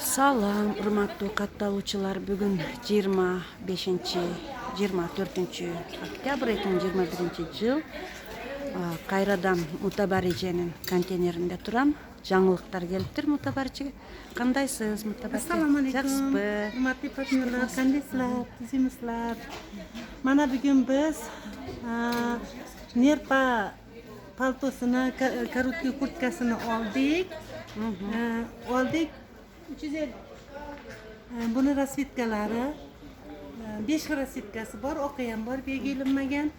Салам, урматтуу катталуучулар. Бүгүн 24 октябрь 2021 жыл. Кайрадан Мутабар эженин контейнеринде турам. Жаңылыктар келиптир Мутабарчы. Кандайсыз, Мутабар? Assalomu alaykum. Жакшысызбы? Hurmatli partnerlar, qandaysizlar? Tuzimizlar? Mana bugun biz Nerpa paltosini, korotkий kurtkasini oldik. Oldik. 350. Buni rasvetkalari 5 xil rasvetkasi bor, oqi ham bor, belgilanmagan.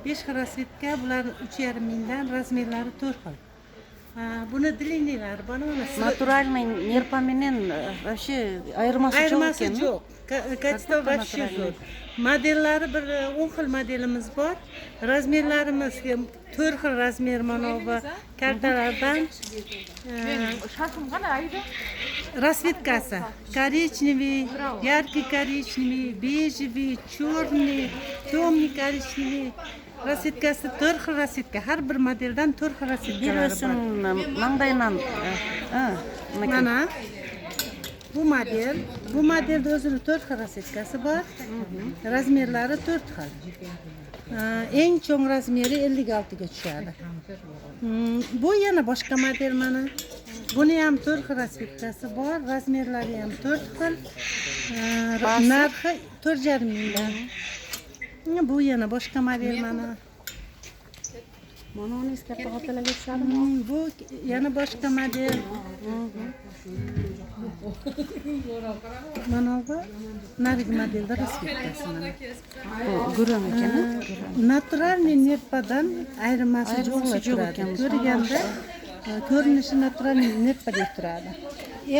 5 xil rasvetka, bular 3,5 mingdan, razmerlari 4 xil. Buni длинныйлari bor, mana Натуральный нерпа менен вообще айырмасы жок ayirmasi экен. yo'q. Kachta вообще zo'r. Modellari bir 10 xil modelimiz bor. Razmerlarimiz 4 xil razmer mana bu kartalardan. Расветкасы. Коричневый, яркий коричневый, бежевый, черный, темный коричневый. Расветкасы 4 xil rasvetka. Har bir modeldan 4 xil rasvetkalari bor. Бирөөсүн маңдайынан Mana bu modelda o'zini 4 xil rasvetkasi bor. Razmerlari 4 xil. Eng cho'ng razmeri 56 ga tushadi. Bu yana boshqa model mana. Buni ham 4 xil rasvetkasi bor, razmerlari ham 4 xil. Narxi 4,5 mingdan. Bu yana boshqa model mana. Mana uni eskartib qo'yib Bu yana boshqa model. Mana bu narigi modelda rasvetkasi mana. Gurun ekan. Naturalniy nerpadan ayirmasi yo'q ekan. Ko'rganda ko'rinishi naturalniy nerpa deb turadi.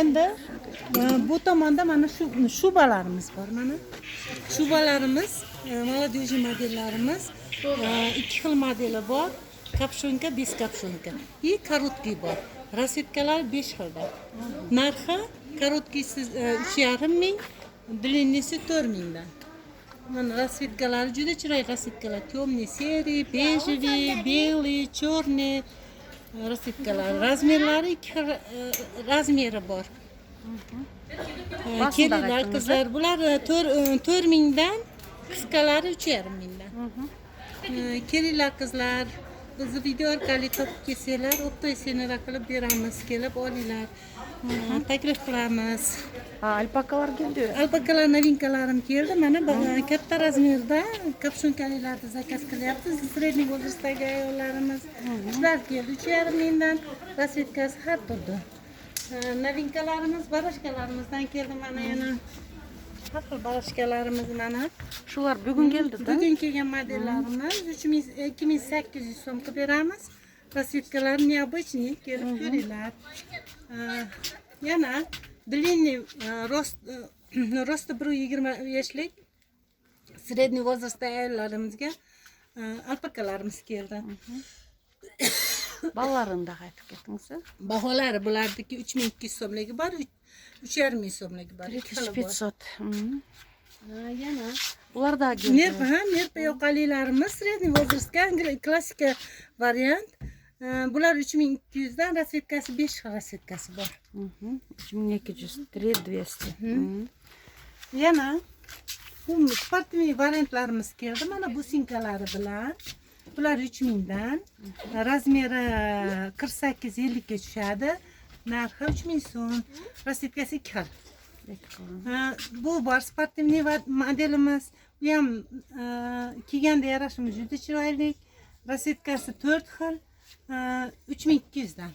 Endi bu tomonda mana shu shubalarimiz bor mana. Shubalarimiz, молодежный modellarimiz 2 xil modeli bor. Kapshonka, без kapshonka. И короткий bor. Rasvetkalar 5 xilda. Narxi korotkisi 3,5 ming, длинныйsi 4 mingdan. Mana rasvetkalari juda chiroyli rasvetkalar. Темный, серый, бежевый, белый, черный rasvetkalar. Razmerlari 2 xil razmeri bor. Kelinlar, qizlar bular 4 mingdan, qisqalari 3,5 mingdan. Kelinlar, qizlar bizni video orqali topib kelsanglar, optoy senera qilib beramiz, kelib olinglar. Taklif qilamiz. Alpakalar keldi. Alpakalar novinkalarim keldi. Mana katta razmerda kapshonkalarni zakaz qilyapmiz. Sredniy возрастdagi ayollarimiz. Shular keldi. 3,5 mingdan rasvetkasi har turdi. Novinkalarimiz, barashkalarimizdan keldi mana yana. Har xil barashkalarimiz mana. Shular bugun keldi-da. Bugun kelgan modellarimiz 2800 so'm qilib beramiz. Rasvetkalar необычный, kelib ko'ringlar. Yana длинный rosti 1,20 yoshlik средний возрастda ayollarimizga alpakalarimiz keldi. Balalarını da qaytib ketdingiz. Baholari bulardiki 3200 so'mligi bor, 3,5 ming so'mligi bor. 3500. Yana Ular da keldi. nerpa yoqalilarimiz средний возрастga klassika variant. Bular 3200 dan, rasvetkasi 5 xil rasvetkasi bor. 3200, 3200. Yana bu sportniy variantlarimiz keldi. Mana bu sinkalari bilan. Bular 3000 dan, razmeri 48-50 ga tushadi. Narxi 3000 so'm, rasvetkasi 2 xil. Bu bor sportniy modelimiz. Bu ham kiyganda yarashimi juda chiroyli. Rasvetkasi 4 xil. 3200 dan.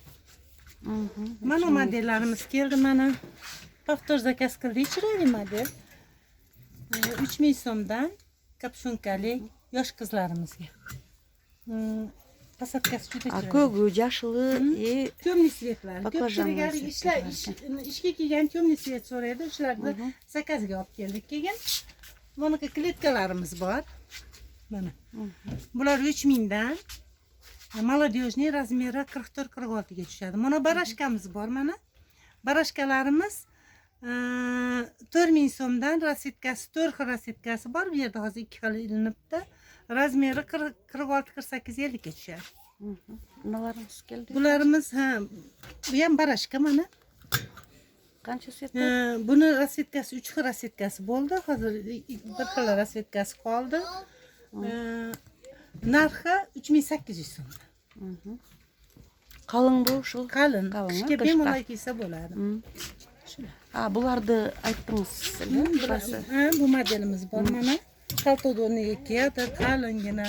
Mana modellarimiz keldi mana. Повтор zakaz qildik, chiroyli model. 3000 so'mdan kapshonkali yosh qizlarimizga. Pasatkasi juda chiroyli. Ko'gu, jashili, temный svetlar. baklajanlar. Ishga kelgan temный svet so'raydi, shularni zakazga olib keldik keyin. Bunaqa kletkalarimiz bor. Mana. Bular 3000 dan. Молодежный razmeri 44-46 ga tushadi. Mana barashkamiz bor mana. Barashkalarimiz 4000 so'mdan, rasvetkasi 4 xil rasvetkasi bor. Bu yerda hozir 2 xil ilinibdi. Razmeri 46-48 50 ga tushadi. Bularimiz keldi. Bularimiz bu ham barashka mana. Qancha setka? Buni rasvetkasi 3 xil rasvetkasi bo'ldi. Hozir bir xil rasvetkasi qoldi. Narxi 3800 so'm. Qalin bu shu. Qalin. Qalin, Qishga qishda. bemalol kiysa bo'ladi. Bularni aytdingiz. Bu modelimiz bor mana. Paltodoniga kiyadi, qalingina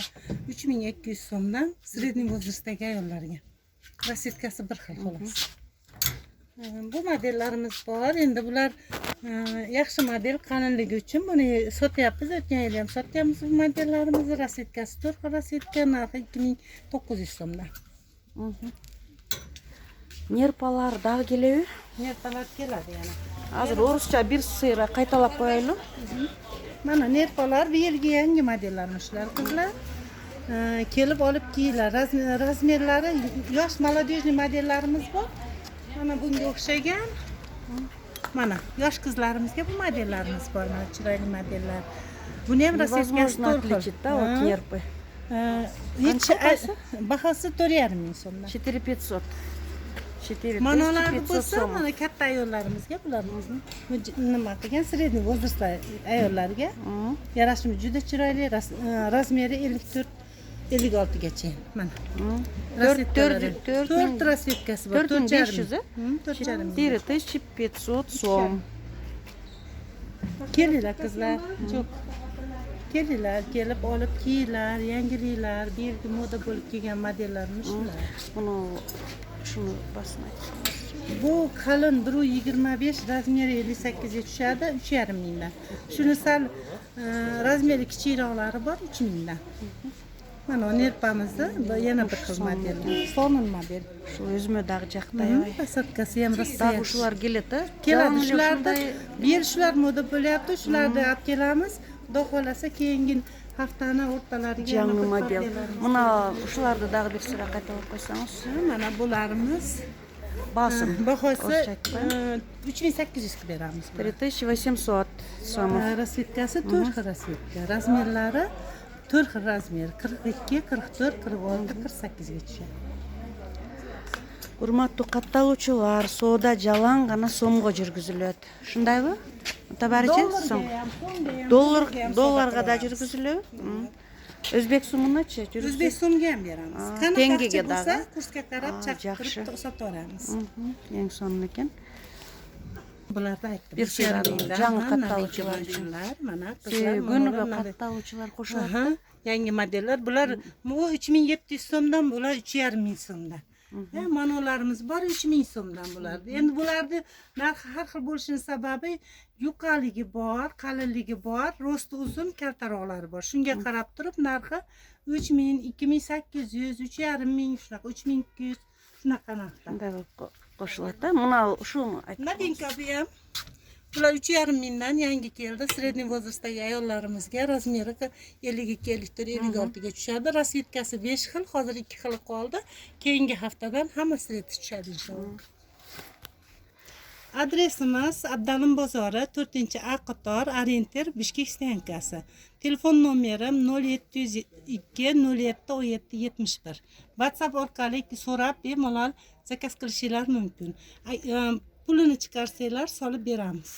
3200 so'mdan sredniy возрастdagi ayollarga. Rasvetkasi bir xil xolos. Bu modellarimiz bor. Endi bular yaxshi model qalinligi uchun buni sotyapmiz. O'tgan yil ham sotganmiz bu modellarimizni. Rasvetkasi 4 xil rasvetka, narxi 2900 so'mdan. Nerpalar dag'i keladi. Nerpalar keladi yana. Hozir o'rischa bir sira qaytalab qo'yaylik. Mana nerpalar bu yilgi yangi modellarimiz shular qizlar. Kelib olib kiyinglar. Razmerlari yosh молодежный modellarimiz bor. Mana bunga o'xshagan. Mana yosh qizlarimizga bu modellarimiz bor. Mana chiroyli modellar. Buni ham rasvetkasi отличить-да, вот нерпы. Bahosi 4,5 ming so'mdan. 4500. 4500 Mana ular bo'lsa, so'm. mana katta ayollarimizga bular nima qilgan sredniy возраст ayollarga yarashimi juda chiroyli, razmeri 54 56 gacha. Mana. 4 rasvetkasi bor. 4500. 4,5. 4500 so'm. Kelinglar qizlar, çok. Kelinglar, kelib olib kiyinglar, yangiliklar, bu yerga moda bo'lib kelgan modellarimiz shular. Buni shuni basmay. Bu qalin 1,25 razmeri 58 ga tushadi, 3,5 mingdan. Shuni sal razmeri kichikroqlari bor 3 mingdan. Mana nerpamizni yana bir xil model. Sonin model. Shu o'zimga dag'i jaqtayay. Pasatkasi ham Rossiya. Dag'i shular keladi. Keladi shularda. Bu yer shular moda bo'lyapti, shularni olib kelamiz. Xudo xolasa keyingi haftani o'rtalariga Yangi model. Mana shularni dag'i bir sira qaytarib qo'ysangiz. Mana bularimiz Bosim. Bahosi 3800 ga beramiz. 3800 so'm. Rasvetkasi 4 xil rasvetka. Razmerlari 4 xil razmer. 42, 44, 46, 48 ga tushadi. Hurmatli qattalochilar, savdo jalangana so'mga yurgiziladi. Shundaymi? Tabarichi so'm. Dollarga da yurgiziladi. O'zbek so'mini-chi? O'zbek so'mga ham beramiz. Tengiga bo'lsa, kursga qarab chaqirib sotib olamiz. Yangi so'm ekan. Bularni aytdim. Bir sirani yangi qattalochilar uchun. Mana Kuniga qattalochilar qo'shadi. Yangi modellar. Bular 3700 so'mdan, bular 3,5 ming so'mdan. Manolarimiz bor 3000 so'mdan bulardi. Endi bularni narxi har xil bo'lishining sababi yuqaligi bor, qalinligi bor, ro'sti uzun, kaltaroqlari bor. Shunga qarab turib narxi 3000, 2800, 3,5 ming, shunaqa 3200 shunaqa narxda. Bunday qo'shiladi. Mana shuni aytdim. Novinka bu ham. Bular 3,5 mingdan yangi keldi. Sredniy возрастdagi ayollarimizga razmeri 52, 54, 56 ga tushadi. Rasvetkasi 5 xil, hozir 2 xil qoldi. Keyingi haftadan hammasi tushadi inshaalloh. Adresimiz Abdalim bozori 4-A qator, Orientir, Bishkek stankasi. Telefon nomerim 0702 07 17 71. WhatsApp orqali so'rab bemalol zakaz qilishingiz mumkin. Pulini chiqarsanglar solib beramiz.